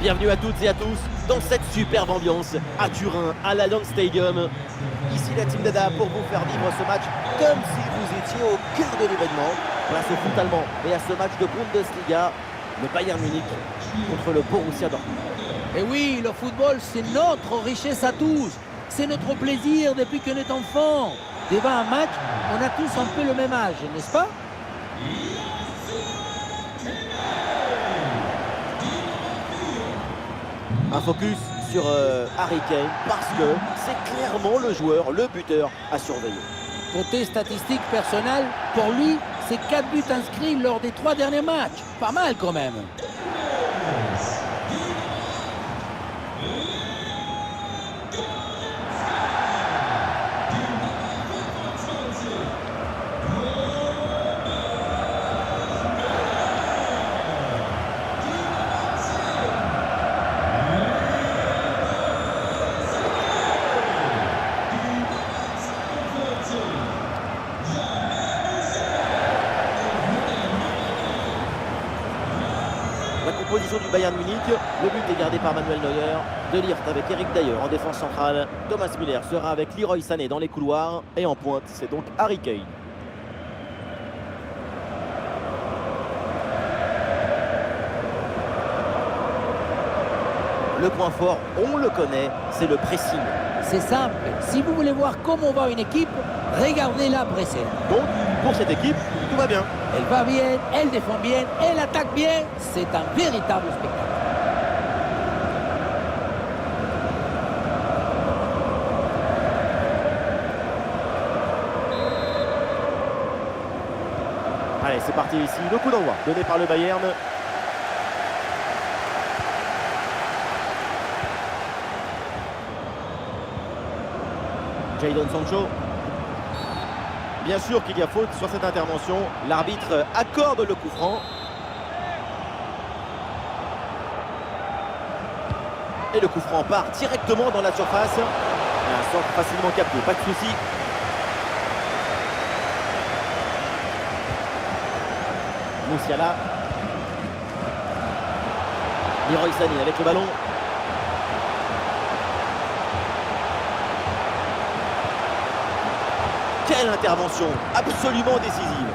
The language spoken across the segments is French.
Bienvenue à toutes et à tous dans cette superbe ambiance à Turin, à l'Allianz Stadium. Ici la Team Dada pour vous faire vivre ce match comme si vous étiez au cœur de l'événement. Place au foot allemand et à ce match de Bundesliga, le Bayern Munich contre le Borussia Dortmund. Et oui, le football, c'est notre richesse à tous. C'est notre plaisir depuis qu'on est enfant. Devant un match, on a tous un peu le même âge, n'est-ce pas? Un focus sur Harry Kane parce que c'est clairement le joueur, le buteur à surveiller. Côté statistique personnel, pour lui, c'est 4 buts inscrits lors des 3 derniers matchs. Pas mal quand même. La composition du Bayern Munich, le but est gardé par Manuel Neuer, De Ligt avec Eric Dyer en défense centrale, Thomas Müller sera avec Leroy Sané dans les couloirs et en pointe, c'est donc Harry Kane. Le point fort, on le connaît, c'est le pressing. C'est simple. Si vous voulez voir comment va une équipe, regardez-la presser. Donc, pour cette équipe, tout va bien. Elle va bien, elle défend bien, elle attaque bien. C'est un véritable spectacle. Allez, c'est parti ici, le coup d'envoi donné par le Bayern. Jadon Sancho. Bien sûr qu'il y a faute sur cette intervention. L'arbitre accorde le coup franc. Et le coup franc part directement dans la surface. Un centre facilement capté, pas de souci. Moussiala. Leroy Sané avec le ballon. Quelle intervention absolument décisive.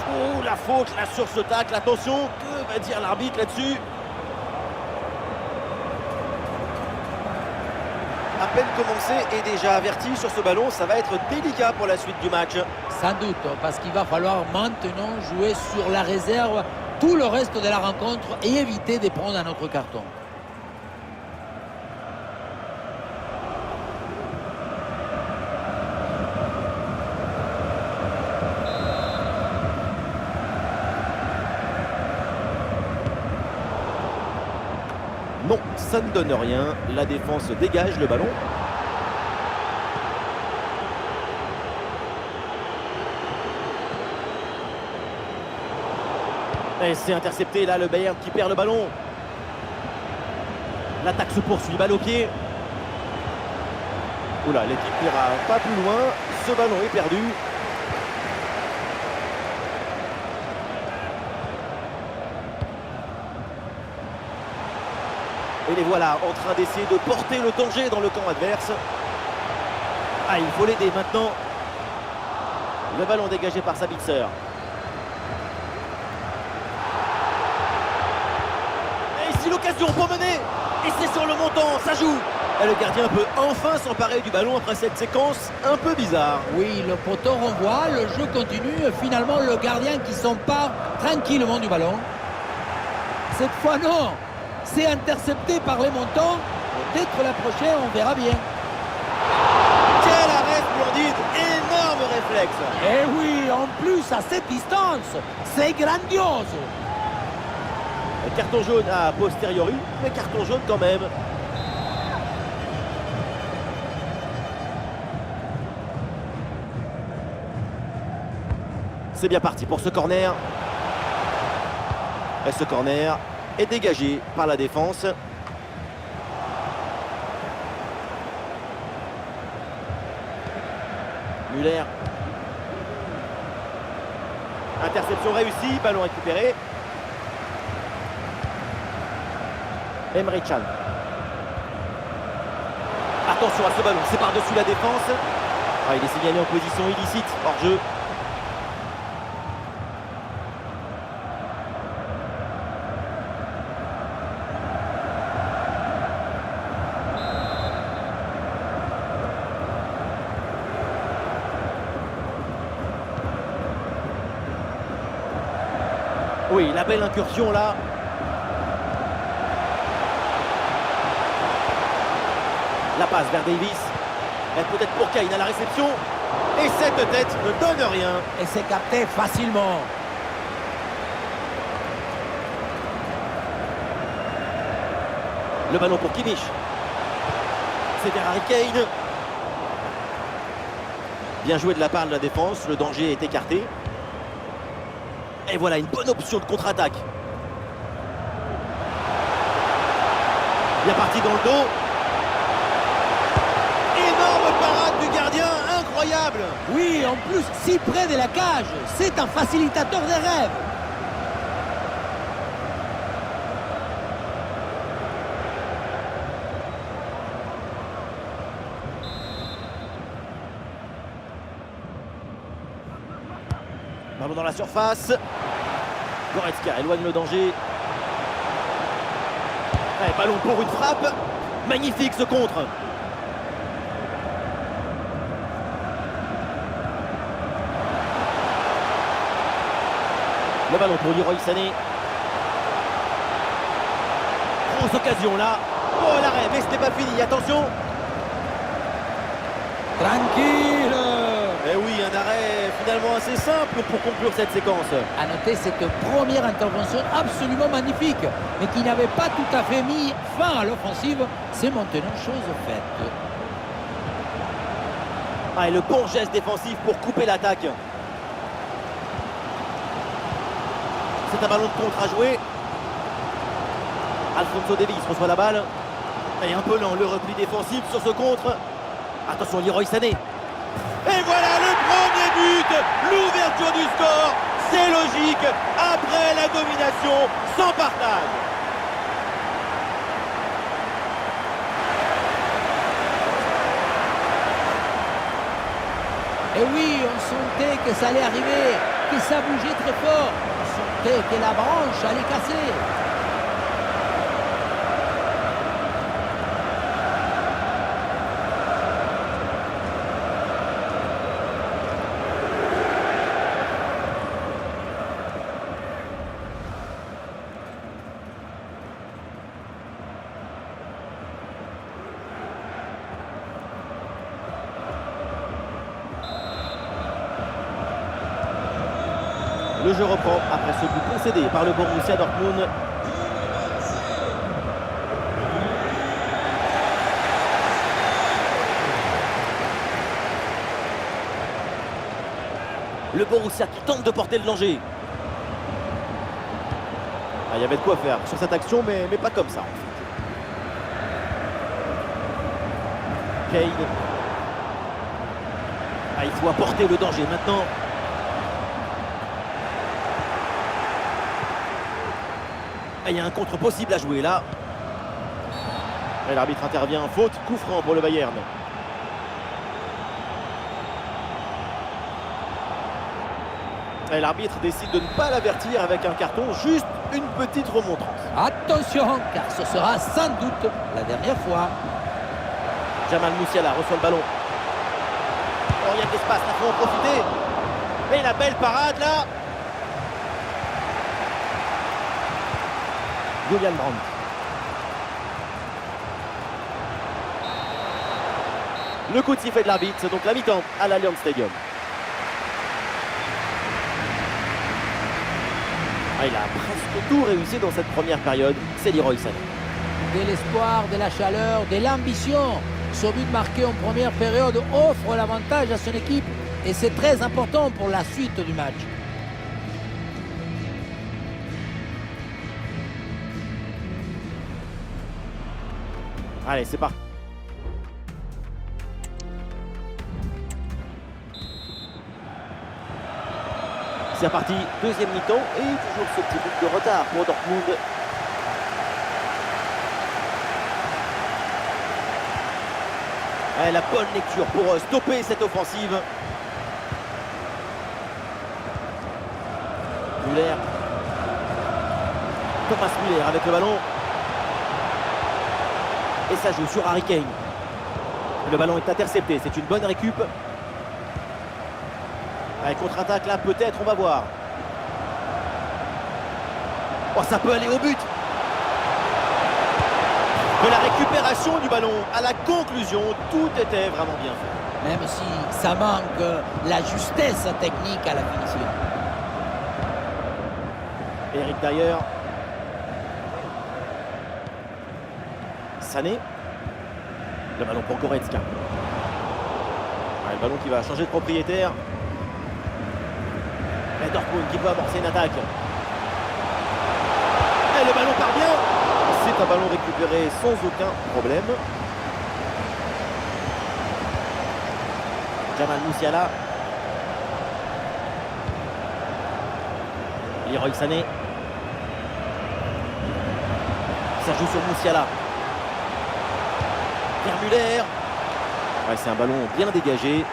Oh, la faute là sur ce tacle, attention, que va dire l'arbitre là-dessus? À peine commencé et déjà averti sur ce ballon, ça va être délicat pour la suite du match. Sans doute, parce qu'il va falloir maintenant jouer sur la réserve tout le reste de la rencontre et éviter de prendre un autre carton. Non, ça ne donne rien. La défense dégage le ballon. Et c'est intercepté là, le Bayern qui perd le ballon. L'attaque se poursuit, balle au pied. Oula, l'équipe n'ira pas plus loin. Ce ballon est perdu. Et les voilà en train d'essayer de porter le danger dans le camp adverse. Ah, il faut l'aider maintenant. Le ballon dégagé par Sabitzer. Et ici l'occasion pour mener. Et c'est sur le montant, ça joue. Et le gardien peut enfin s'emparer du ballon après cette séquence un peu bizarre. Oui, le poteau renvoie, le jeu continue. Et finalement, le gardien qui s'empare tranquillement du ballon. Cette fois, non. C'est intercepté par les montants. Peut-être la prochaine, on verra bien. Quel arrêt splendide, énorme réflexe. Eh oui, en plus à cette distance, c'est grandiose. Carton jaune à posteriori, mais carton jaune quand même. C'est bien parti pour ce corner. Et ce corner est dégagé par la défense. Müller. Interception réussie, ballon récupéré. Emre Can. Attention à ce ballon, c'est par-dessus la défense. Ah, il est signalé en position illicite, hors jeu. Oui, la belle incursion là. La passe vers Davis. Elle peut être pour Kane à la réception. Et cette tête ne donne rien. Et c'est capté facilement. Le ballon pour Kimmich. C'est vers Harry Kane. Bien joué de la part de la défense. Le danger est écarté. Et voilà une bonne option de contre-attaque. Bien parti dans le dos. Énorme parade du gardien, incroyable. Oui, en plus, si près de la cage. C'est un facilitateur des rêves. Ballon dans la surface. Goretzka éloigne le danger. Allez, ballon pour une frappe. Magnifique ce contre. Le ballon pour Leroy Sané. Grosse occasion là. Oh l'arrêt, mais ce n'est pas fini, attention. Tranquille. Eh oui, un arrêt finalement assez simple pour conclure cette séquence. À noter cette première intervention absolument magnifique, mais qui n'avait pas tout à fait mis fin à l'offensive. C'est maintenant chose faite. Ah, et le bon geste défensif pour couper l'attaque. C'est un ballon de contre à jouer. Alphonso Davies reçoit la balle. Et un peu lent le repli défensif sur ce contre. Attention, Leroy Sané. Et voilà le premier but, l'ouverture du score. C'est logique, après la domination, sans partage. Et oui, on sentait que ça allait arriver, que ça bougeait très fort. On sentait que la branche allait casser. Le jeu reprend après ce but concédé par le Borussia Dortmund. Le Borussia qui tente de porter le danger. Ah, il y avait de quoi faire sur cette action, mais pas comme ça. Kane. Ah, il faut apporter le danger maintenant. Ah, il y a un contre possible à jouer là. Et l'arbitre intervient, faute, coup franc pour le Bayern. Et l'arbitre décide de ne pas l'avertir avec un carton, juste une petite remontrance. Attention, car ce sera sans doute la dernière fois. Jamal Musiala reçoit le ballon. Oh, il y a de l'espace, il faut en profiter. Et la belle parade là. Julian Brandt. Le coup de sifflet de l'arbitre, c'est donc la mi-temps à l'Allianz Stadium. Ah, il a presque tout réussi dans cette première période, c'est Leroy Sané. De l'espoir, de la chaleur, de l'ambition. Ce but marqué en première période offre l'avantage à son équipe et c'est très important pour la suite du match. Allez, c'est parti. C'est reparti, deuxième mi-temps et toujours ce petit but de retard pour Dortmund. Ouais, la bonne lecture pour stopper cette offensive. Müller. Thomas Müller avec le ballon. Et ça joue sur Harry Kane. Le ballon est intercepté, c'est une bonne récup. Allez, contre-attaque là, peut-être, on va voir. Oh, ça peut aller au but. De la récupération du ballon à la conclusion, tout était vraiment bien fait. Même si ça manque la justesse technique à la finition. Eric Dyer. Sané. Le ballon pour Goretzka. Le ballon qui va changer de propriétaire. Et Dortmund qui peut amorcer une attaque. Et le ballon part bien. C'est un ballon récupéré sans aucun problème. Jamal Musiala. Leroy Sané. Ça joue sur Musiala. Vers Müller. Ouais, c'est un ballon bien dégagé.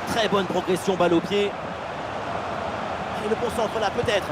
Très bonne progression, balle au pied. Et le bon centre là, peut-être.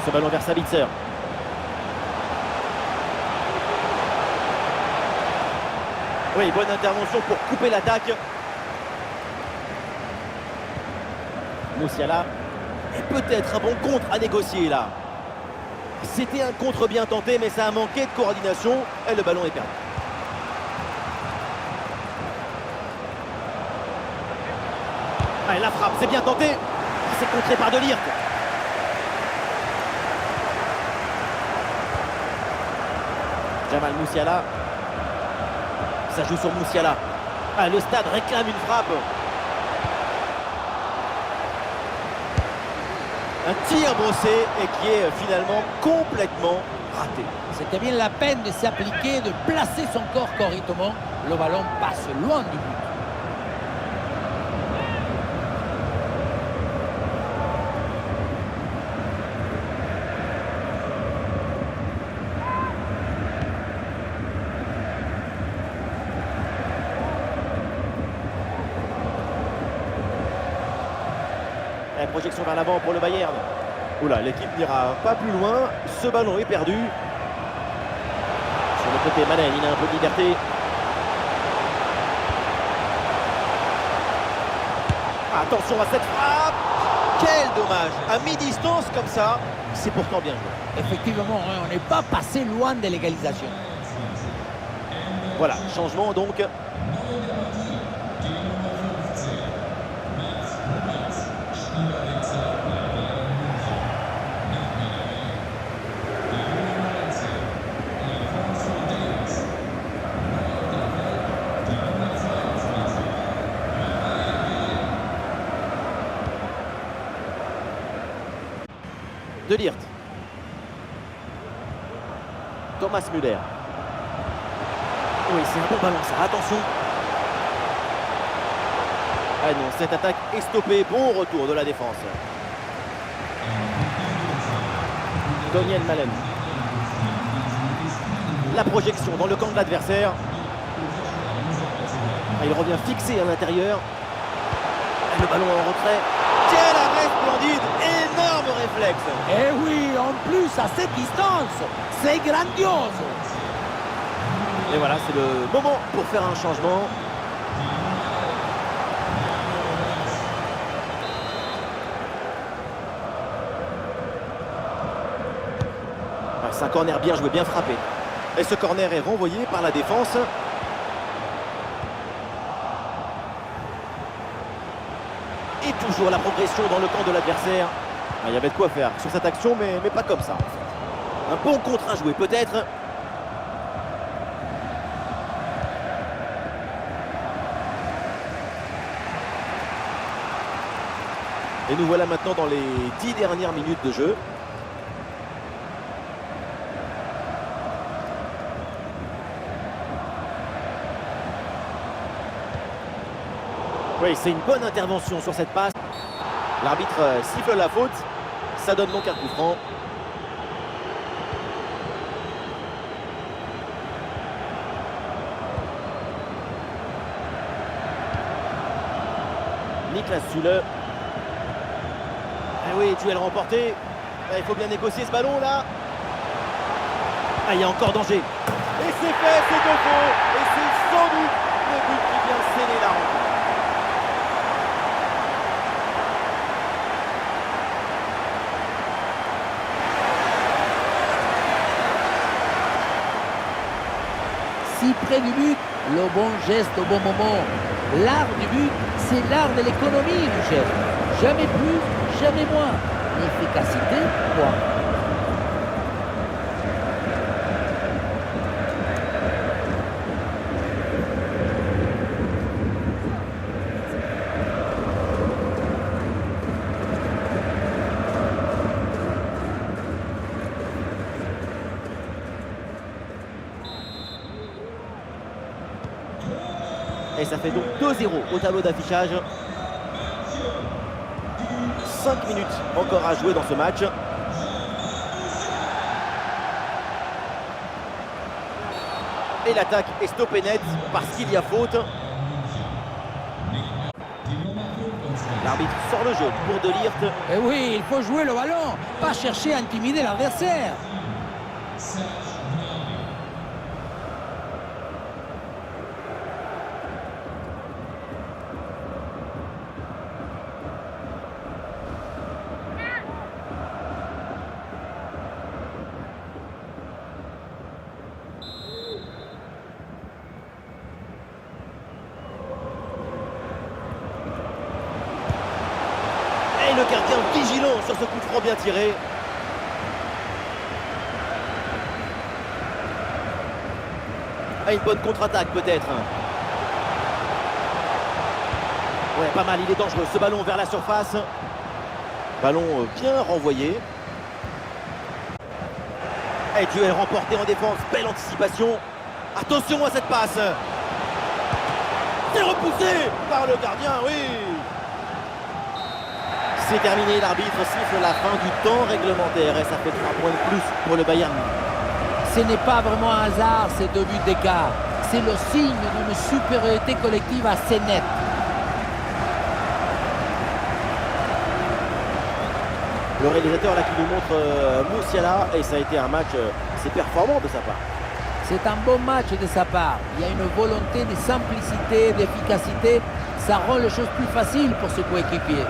Ce ballon vers Sabitzer. Oui, bonne intervention pour couper l'attaque. Musiala. Et peut-être un bon contre à négocier là. C'était un contre bien tenté, mais ça a manqué de coordination. Et le ballon est perdu. Allez, la frappe, c'est bien tenté. C'est contré par De Ligt. Jamal Musiala. Ça joue sur Musiala. Ah, le stade réclame une frappe. Un tir brossé et qui est finalement complètement raté. C'était bien la peine de s'appliquer, de placer son corps correctement. Le ballon passe loin du but. La projection vers l'avant pour le Bayern. Oula, l'équipe n'ira pas plus loin. Ce ballon est perdu. Sur le côté, Manen, il a un peu de liberté. Attention à cette frappe. Quel dommage. À mi-distance comme ça, c'est pourtant bien joué. Effectivement, on n'est pas passé loin de l'égalisation. Voilà, changement donc. De Ligt. Thomas Müller. Oui, c'est un bon ballon ça, attention. Ah non, cette attaque est stoppée. Bon retour de la défense. Daniel Malen. La projection dans le camp de l'adversaire. Il revient fixé à l'intérieur. Le ballon en retrait. Quel arrêt splendide! Énorme réflexe! Et oui, en plus à cette distance, c'est grandiose. Et voilà, c'est le moment pour faire un changement. C'est un corner bien joué, bien frappé. Et ce corner est renvoyé par la défense. Et toujours la progression dans le camp de l'adversaire. Il y avait de quoi faire sur cette action, mais pas comme ça. Un bon contre à jouer peut-être. Et nous voilà maintenant dans les 10 dernières minutes de jeu. Oui, c'est une bonne intervention sur cette passe. L'arbitre siffle la faute. Ça donne donc un coup franc. Niklas Süle. Ah oui, duel remporté. Il faut bien négocier ce ballon là. Ah, il y a encore danger. Et c'est fait, c'est 2 faux. Et c'est sans doute le but qui vient sceller la rencontre. Si près du but, le bon geste au bon moment. L'art du but, c'est l'art de l'économie du geste. Jamais plus, jamais moins. L'efficacité, quoi. Et ça fait donc 2-0 au tableau d'affichage. 5 minutes encore à jouer dans ce match. Et l'attaque est stoppée net parce qu'il y a faute. L'arbitre sort le jeu pour De Ligt. Et oui, il faut jouer le ballon, pas chercher à intimider l'adversaire. Et le gardien vigilant sur ce coup de franc bien tiré. Ah, une bonne contre-attaque peut-être. Ouais, pas mal, il est dangereux. Ce ballon vers la surface. Ballon bien renvoyé. Et duel remporté en défense. Belle anticipation. Attention à cette passe. C'est repoussé par le gardien, oui. C'est terminé, l'arbitre siffle la fin du temps réglementaire et ça fait 3 points de plus pour le Bayern. Ce n'est pas vraiment un hasard ces 2 buts d'écart. C'est le signe d'une supériorité collective assez nette. Le réalisateur là qui nous montre Musiala et ça a été un match assez performant de sa part. C'est un bon match de sa part. Il y a une volonté de simplicité, d'efficacité. Ça rend les choses plus faciles pour ce coéquipier.